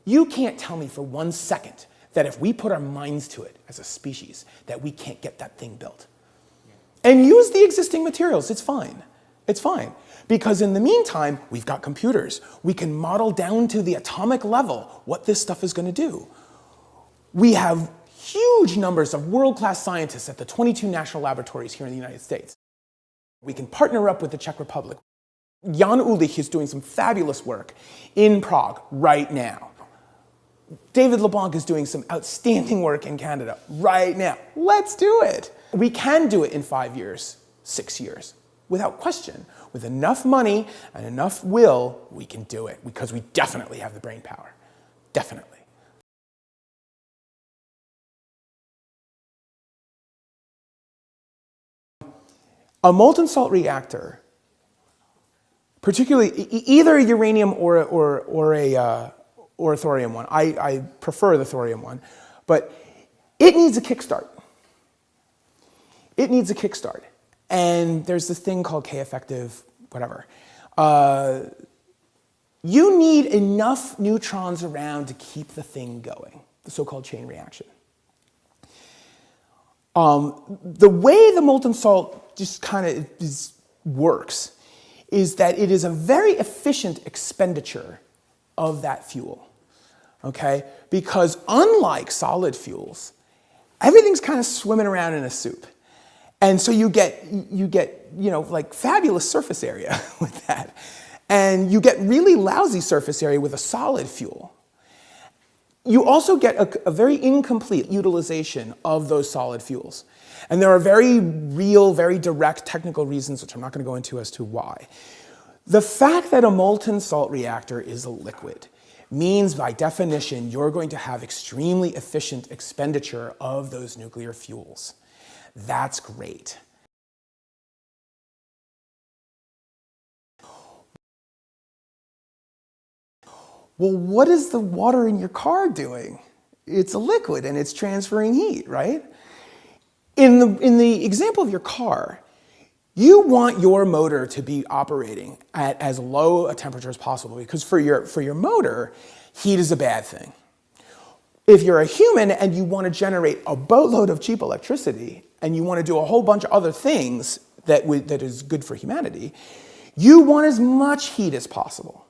You can't tell me for 1 second that if we put our minds to it as a species, that we can't get that thing built. And use the existing materials, it's fine. It's fine. Because in the meantime, we've got computers. We can model down to the atomic level what this stuff is going to do. We have huge numbers of world-class scientists at the 22 national laboratories here in the United States. We can partner up with the Czech Republic. Jan Ulich is doing some fabulous work in Prague right now. David LeBlanc is doing some outstanding work in Canada right now. Let's do it. We can do it in 5 years, 6 years, without question. With enough money and enough will, we can do it because we definitely have the brain power. Definitely. A molten salt reactor, particularly either a uranium or a thorium one. I prefer the thorium one, but it needs a kickstart. It needs a kickstart. And there's this thing called K-effective, whatever. You need enough neutrons around to keep the thing going, the so-called chain reaction. The way the molten salt just kind of works is that it is a very efficient expenditure of that fuel, okay? Because unlike solid fuels, everything's kind of swimming around in a soup. And so you get like fabulous surface area with that. And you get really lousy surface area with a solid fuel. You also get a very incomplete utilization of those solid fuels. And there are very real, very direct technical reasons, which I'm not going to go into as to why. The fact that a molten salt reactor is a liquid means by definition you're going to have extremely efficient expenditure of those nuclear fuels. That's great. Well, what is the water in your car doing? It's a liquid and it's transferring heat, right? In the example of your car, you want your motor to be operating at as low a temperature as possible because for your motor, heat is a bad thing. If you're a human and you want to generate a boatload of cheap electricity and you want to do a whole bunch of other things that is good for humanity, you want as much heat as possible.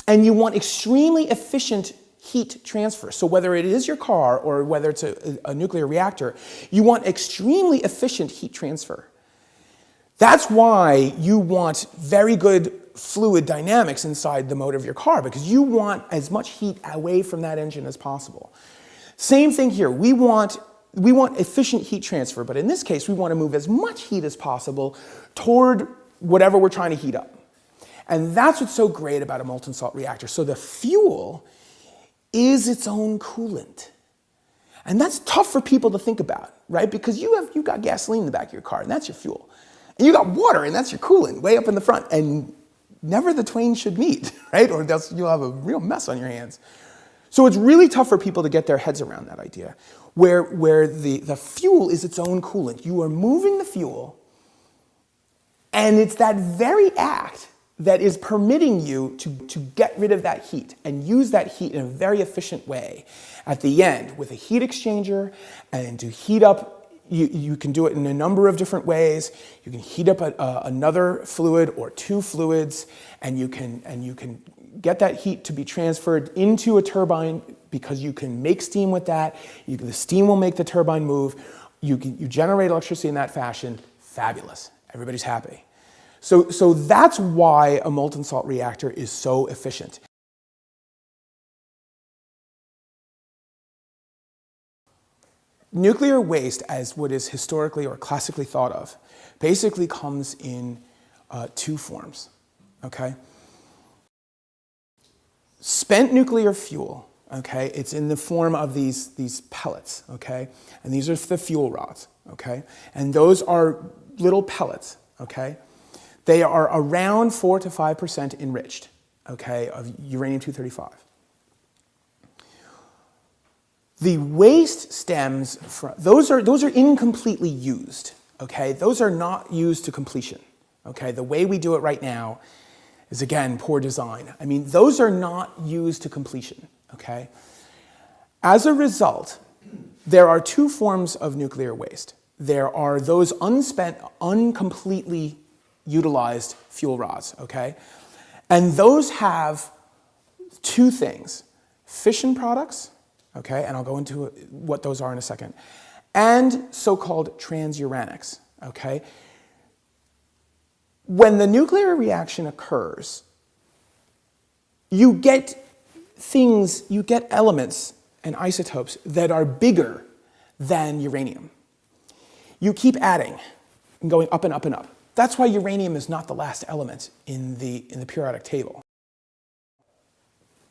And you want extremely efficient heat transfer. So whether it is your car or whether it's a nuclear reactor, you want extremely efficient heat transfer. That's why you want very good fluid dynamics inside the motor of your car, because you want as much heat away from that engine as possible. Same thing here. We want efficient heat transfer, but in this case, we want to move as much heat as possible toward whatever we're trying to heat up. And that's what's so great about a molten salt reactor. So the fuel is its own coolant. And that's tough for people to think about, right? Because you've got gasoline in the back of your car, and that's your fuel. And you got water, and that's your coolant, way up in the front. And never the twain should meet, right? Or else you'll have a real mess on your hands. So it's really tough for people to get their heads around that idea, where the fuel is its own coolant. You are moving the fuel, and it's that very act that is permitting you to get rid of that heat and use that heat in a very efficient way at the end with a heat exchanger. And to heat up, you can do it in a number of different ways. You can heat up another fluid or two fluids, and you can get that heat to be transferred into a turbine because you can make steam with that. The steam will make the turbine move. You generate electricity in that fashion. Fabulous. Everybody's happy. So that's why a molten salt reactor is so efficient. Nuclear waste, as what is historically or classically thought of, basically comes in two forms, okay? Spent nuclear fuel, okay? It's in the form of these pellets, okay? And these are the fuel rods, okay? And those are little pellets, okay? They are around 4 to 5% enriched, okay, of uranium-235. The waste stems from, those are incompletely used, okay? Those are not used to completion, okay? The way we do it right now is, again, poor design. I mean, those are not used to completion, okay? As a result, there are two forms of nuclear waste. There are those unspent, uncompletely utilized fuel rods, okay? And those have two things: fission products, okay, and I'll go into what those are in a second, and so-called transuranics, okay? When the nuclear reaction occurs, you get elements and isotopes that are bigger than uranium. You keep adding and going up and up and up. That's why uranium is not the last element in the periodic table.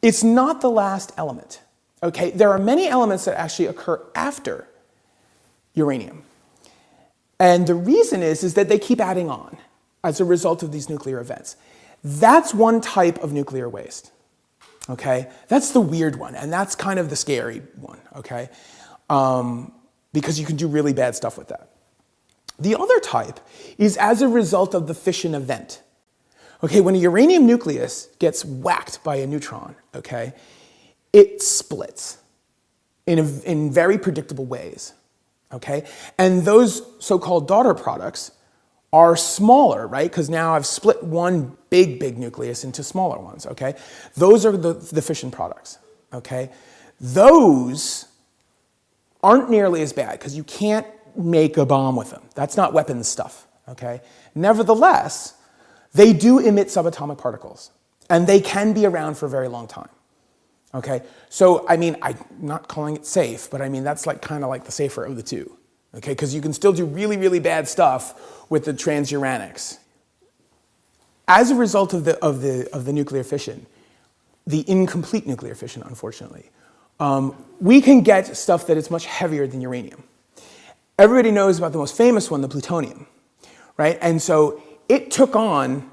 It's not the last element, okay? There are many elements that actually occur after uranium. And the reason is that they keep adding on as a result of these nuclear events. That's one type of nuclear waste, okay? That's the weird one, and that's kind of the scary one, okay? Because you can do really bad stuff with that. The other type is as a result of the fission event. Okay, when a uranium nucleus gets whacked by a neutron, okay, it splits in very predictable ways, okay? And those so-called daughter products are smaller, right? Because now I've split one big nucleus into smaller ones, okay? Those are the fission products, okay? Those aren't nearly as bad because you can't make a bomb with them. That's not weapons stuff, okay? Nevertheless, they do emit subatomic particles, and they can be around for a very long time, okay? So, I mean, I'm not calling it safe, but I mean, that's like kind of like the safer of the two, okay? Because you can still do really bad stuff with the transuranics. As a result of the nuclear fission, the incomplete nuclear fission, unfortunately, we can get stuff that is much heavier than uranium. Everybody knows about the most famous one, the plutonium, right? And so it took on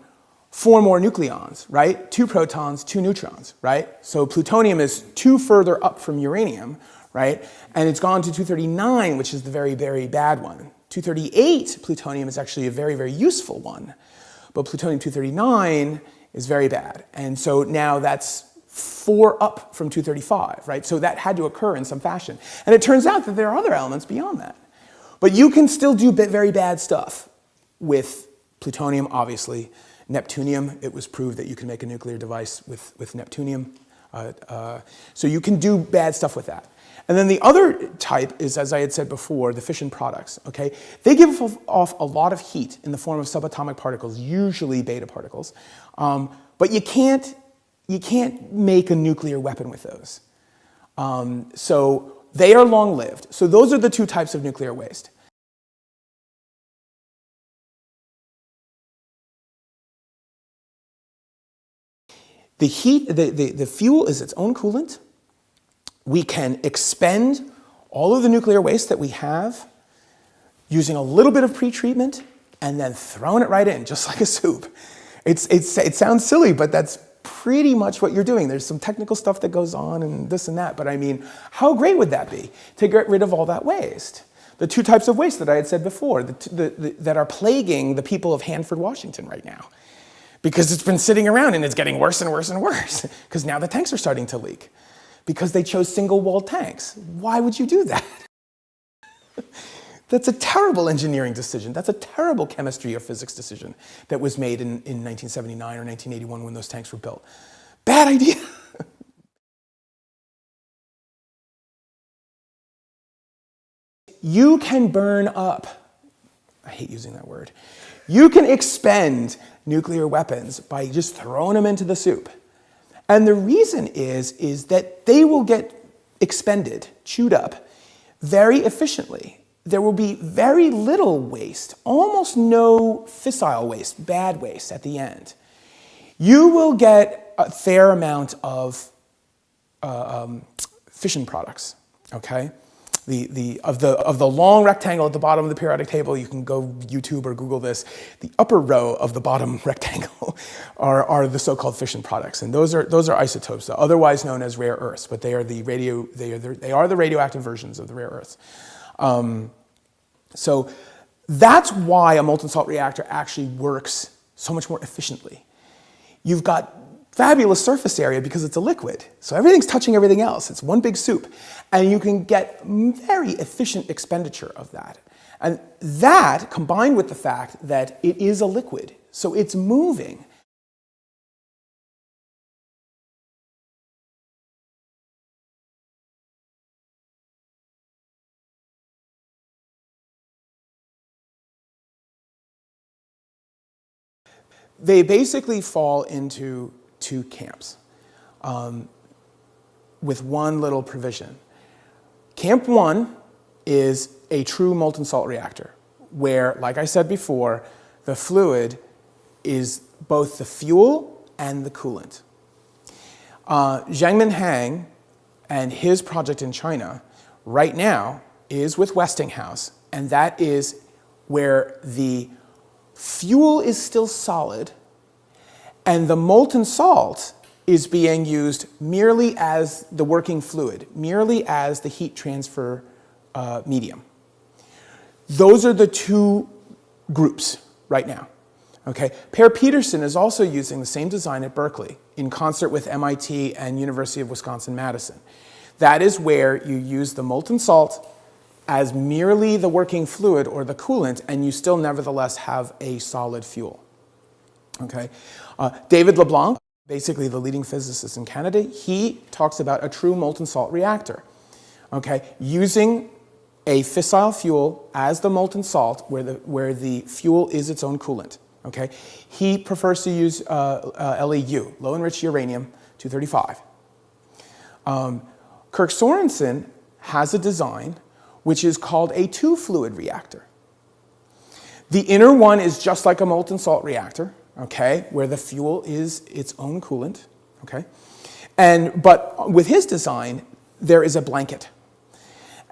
4 more nucleons, right? 2 protons, 2 neutrons, right? So plutonium is 2 further up from uranium, right? And it's gone to 239, which is the very bad one. 238 plutonium is actually a very useful one, but plutonium-239 is very bad. And so now that's 4 up from 235, right? So that had to occur in some fashion. And it turns out that there are other elements beyond that. But you can still do very bad stuff with plutonium, obviously, Neptunium, it was proved that you can make a nuclear device with Neptunium. So you can do bad stuff with that. And then the other type is, as I had said before, the fission products, okay? They give off a lot of heat in the form of subatomic particles, usually beta particles. But you can't make a nuclear weapon with those. So they are long-lived. So those are the two types of nuclear waste. The heat, the fuel is its own coolant. We can expend all of the nuclear waste that we have using a little bit of pretreatment and then throwing it right in, just like a soup. It sounds silly, but that's pretty much what you're doing. There's some technical stuff that goes on and this and that, but I mean, how great would that be to get rid of all that waste? The two types of waste that I had said before, that are plaguing the people of Hanford, Washington right now. Because it's been sitting around and it's getting worse and worse and worse. Because now the tanks are starting to leak. Because they chose single-walled tanks. Why would you do that? That's a terrible engineering decision. That's a terrible chemistry or physics decision that was made in 1979 or 1981 when those tanks were built. Bad idea. You can burn up. I hate using that word. You can expend nuclear weapons by just throwing them into the soup. And the reason is that they will get expended, chewed up, very efficiently. There will be very little waste, almost no fissile waste, bad waste at the end. You will get a fair amount of fission products, okay? Of the long rectangle at the bottom of the periodic table, you can go YouTube or Google this, the upper row of the bottom rectangle are the so-called fission products. And those are isotopes, otherwise known as rare earths, but they are the radioactive versions of the rare earths. So that's why a molten salt reactor actually works so much more efficiently. You've got fabulous surface area because it's a liquid. So everything's touching everything else. It's one big soup. And you can get very efficient expenditure of that. And that, combined with the fact that it is a liquid, so it's moving. They basically fall into two camps with one little provision. Camp one is a true molten salt reactor where, like I said before, the fluid is both the fuel and the coolant. Zhangmin Hang and his project in China right now is with Westinghouse, and that is where the fuel is still solid and the molten salt is being used merely as the working fluid, merely as the heat transfer medium. Those are the two groups right now. Okay? Per Peterson is also using the same design at Berkeley in concert with MIT and University of Wisconsin-Madison. That is where you use the molten salt as merely the working fluid or the coolant, and you still nevertheless have a solid fuel. Okay? David LeBlanc, basically the leading physicist in Canada, he talks about a true molten salt reactor. Okay? Using a fissile fuel as the molten salt where the fuel is its own coolant. Okay? He prefers to use LEU, low enriched uranium-235. Kirk Sorensen has a design which is called a two-fluid reactor. The inner one is just like a molten salt reactor, okay, where the fuel is its own coolant, okay? But with his design, there is a blanket.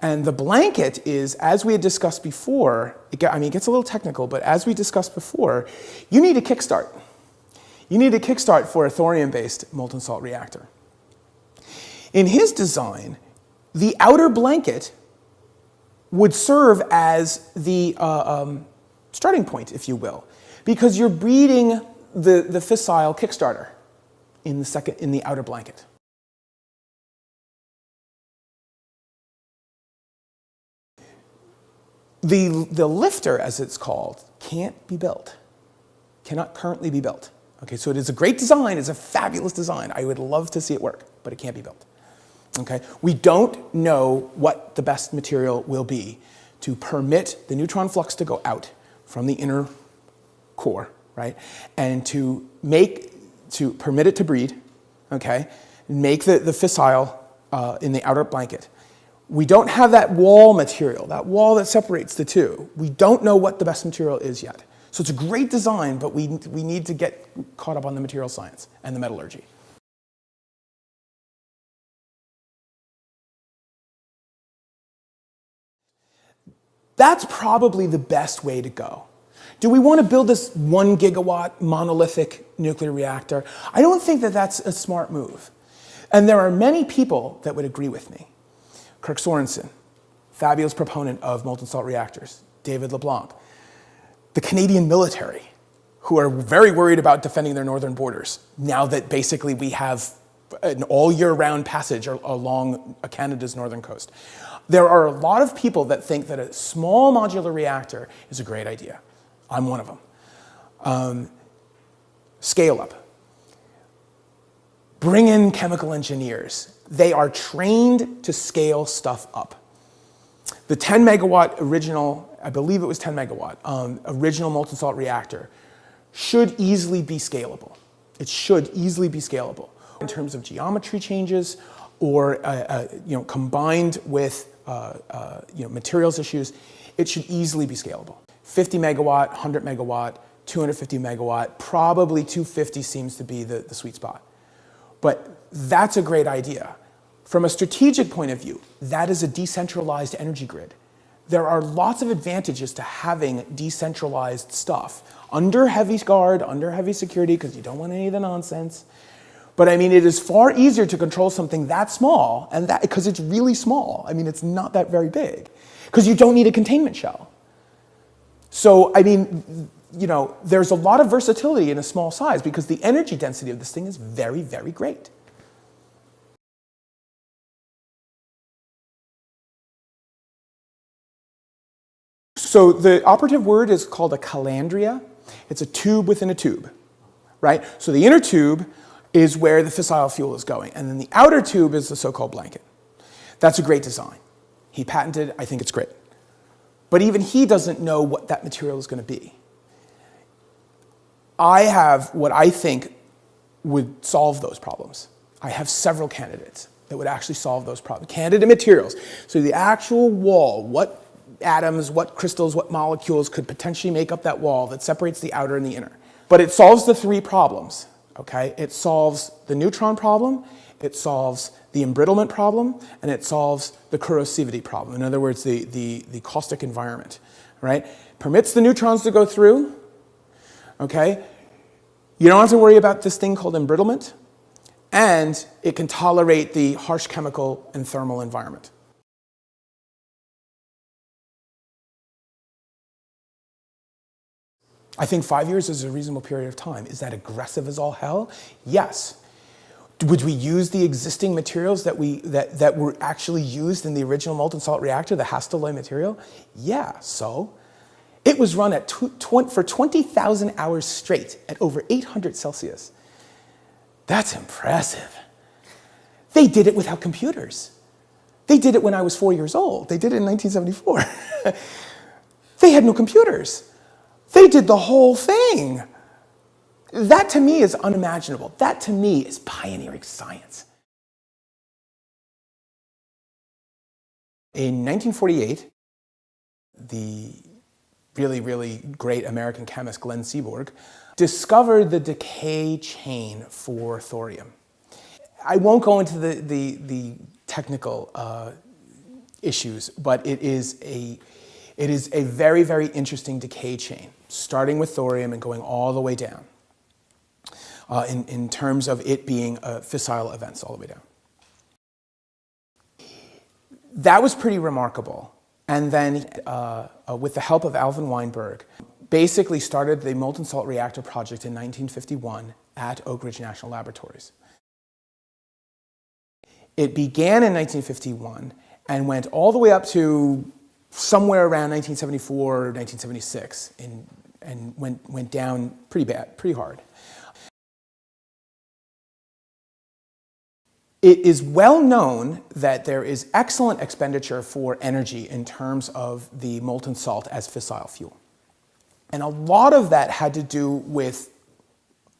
And the blanket is, as we had discussed before, it gets a little technical, but as we discussed before, you need a kickstart. You need a kickstart for a thorium-based molten salt reactor. In his design, the outer blanket would serve as the starting point, if you will, because you're breeding the fissile kickstarter in the outer blanket. The lifter, as it's called, can't be built. cannot currently be built. Okay, so it is a great design, it's a fabulous design. I would love to see it work, but it can't be built. Okay, we don't know what the best material will be to permit the neutron flux to go out from the inner core, right? And to permit it to breed, okay? Make the fissile in the outer blanket. We don't have that wall material, that wall that separates the two. We don't know what the best material is yet. So it's a great design, but we need to get caught up on the material science and the metallurgy. That's probably the best way to go. Do we want to build this 1 gigawatt monolithic nuclear reactor? I don't think that that's a smart move. And there are many people that would agree with me. Kirk Sorensen, fabulous proponent of molten salt reactors. David LeBlanc. The Canadian military, who are very worried about defending their northern borders, now that basically we have an all year round passage along Canada's northern coast. There are a lot of people that think that a small modular reactor is a great idea. I'm one of them. Scale up. Bring in chemical engineers. They are trained to scale stuff up. The 10 megawatt original, I believe it was 10 megawatt, original molten salt reactor should easily be scalable. It should easily be scalable in terms of geometry changes or combined with materials issues. It should easily be scalable. 50 megawatt, 100 megawatt, 250 megawatt, probably 250 seems to be the sweet spot. But that's a great idea. From a strategic point of view, that is a decentralized energy grid. There are lots of advantages to having decentralized stuff under heavy guard, under heavy security, because you don't want any of the nonsense. But I mean, it is far easier to control something that small, and that because it's really small. I mean, it's not that very big, because you don't need a containment shell. So I mean, there's a lot of versatility in a small size because the energy density of this thing is very, very great. So the operative word is called a calandria. It's a tube within a tube, right? So the inner tube is where the fissile fuel is going, and then the outer tube is the so-called blanket. That's a great design. He patented, I think it's great. But even he doesn't know what that material is going to be. I have what I think would solve those problems. I have several candidates that would actually solve those problems. Candidate materials. So the actual wall, what atoms, what crystals, what molecules could potentially make up that wall that separates the outer and the inner. But it solves the three problems, okay? It solves the neutron problem, it solves the embrittlement problem, and it solves the corrosivity problem. In other words, the caustic environment, right? Permits the neutrons to go through, okay? You don't have to worry about this thing called embrittlement, and it can tolerate the harsh chemical and thermal environment. I think 5 years is a reasonable period of time. Is that aggressive as all hell? Yes. Would we use the existing materials that were actually used in the original molten salt reactor, the Hastelloy material? Yeah, so? It was run for 20,000 hours straight at over 800 Celsius. That's impressive. They did it without computers. They did it when I was 4 years old. They did it in 1974. They had no computers. They did the whole thing. That to me is unimaginable. That to me is pioneering science. In 1948, the really, really great American chemist Glenn Seaborg discovered the decay chain for thorium. I won't go into the technical issues, but it is a very, very interesting decay chain, starting with thorium and going all the way down in terms of it being fissile events all the way down. That was pretty remarkable. And then with the help of Alvin Weinberg, basically started the molten salt reactor project in 1951 at Oak Ridge National Laboratories. It began in 1951 and went all the way up to somewhere around 1974 or 1976 and went down pretty bad, pretty hard. It is well known that there is excellent expenditure for energy in terms of the molten salt as fissile fuel. And a lot of that had to do with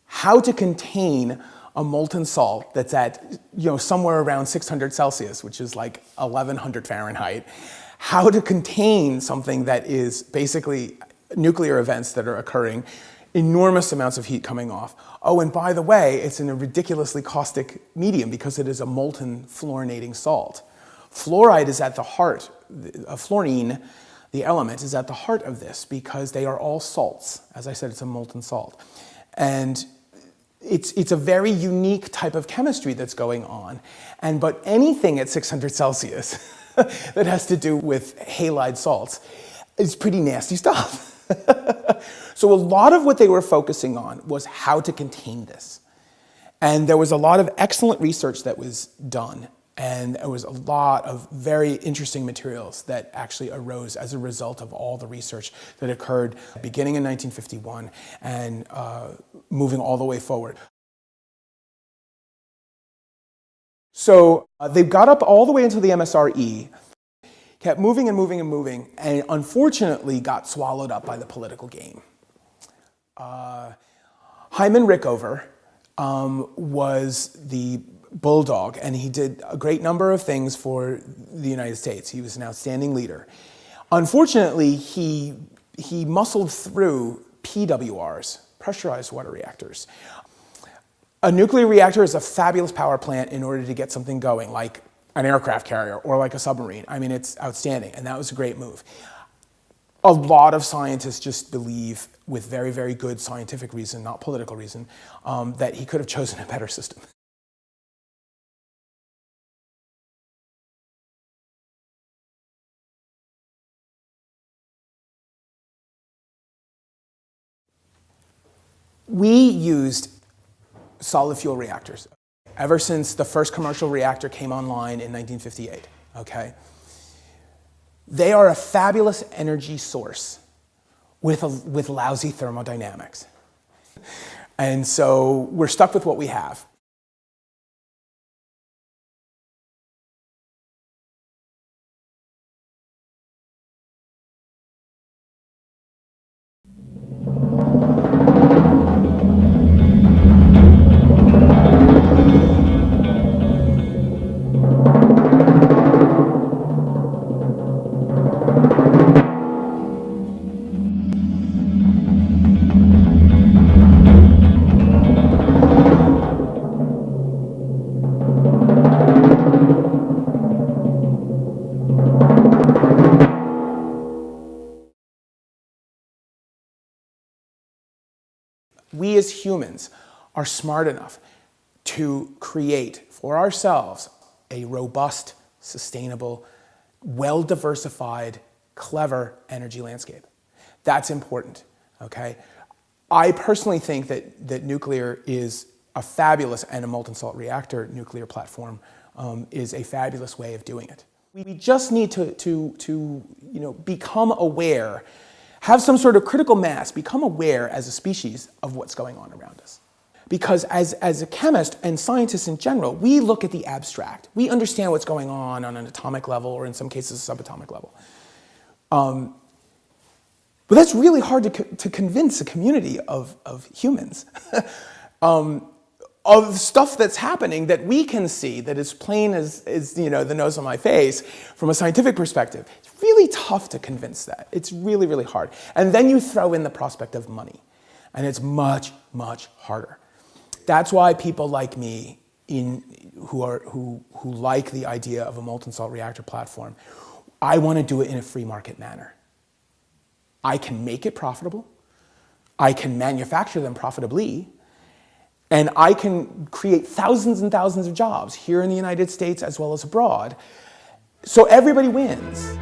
how to contain a molten salt that's at somewhere around 600 Celsius, which is like 1100 Fahrenheit. How to contain something that is basically nuclear events that are occurring, enormous amounts of heat coming off. Oh, and by the way, it's in a ridiculously caustic medium because it is a molten fluorinating salt. Fluoride is at the heart, fluorine, the element, is at the heart of this because they are all salts. As I said, it's a molten salt. And it's a very unique type of chemistry that's going on. But anything at 600 Celsius that has to do with halide salts is pretty nasty stuff. So a lot of what they were focusing on was how to contain this. And there was a lot of excellent research that was done. And there was a lot of very interesting materials that actually arose as a result of all the research that occurred beginning in 1951 and moving all the way forward. So they got up all the way into the MSRE, kept moving and moving and moving, and unfortunately got swallowed up by the political game. Hyman Rickover was the bulldog, and he did a great number of things for the United States. He was an outstanding leader. Unfortunately, he muscled through PWRs, pressurized water reactors. A nuclear reactor is a fabulous power plant in order to get something going, like an aircraft carrier or like a submarine. I mean, it's outstanding, and that was a great move. A lot of scientists just believe, with very, very good scientific reason, not political reason, that he could have chosen a better system. We used solid fuel reactors ever since the first commercial reactor came online in 1958, okay? They are a fabulous energy source with lousy thermodynamics. And so we're stuck with what we have. We as humans are smart enough to create for ourselves a robust, sustainable, well-diversified, clever energy landscape. That's important, okay? I personally think that nuclear is a fabulous, and a molten salt reactor nuclear platform is a fabulous way of doing it. We just need to become aware, have some sort of critical mass, become aware as a species of what's going on around us. Because as a chemist and scientists in general, we look at the abstract. We understand what's going on an atomic level, or in some cases a subatomic level. But that's really hard to convince a community of humans of stuff that's happening that we can see, that is plain as the nose on my face from a scientific perspective. It's really tough to convince that. It's really, really hard. And then you throw in the prospect of money, and it's much, much harder. That's why people like me, who like the idea of a molten salt reactor platform, I want to do it in a free market manner. I can make it profitable, I can manufacture them profitably, and I can create thousands and thousands of jobs here in the United States as well as abroad, so everybody wins.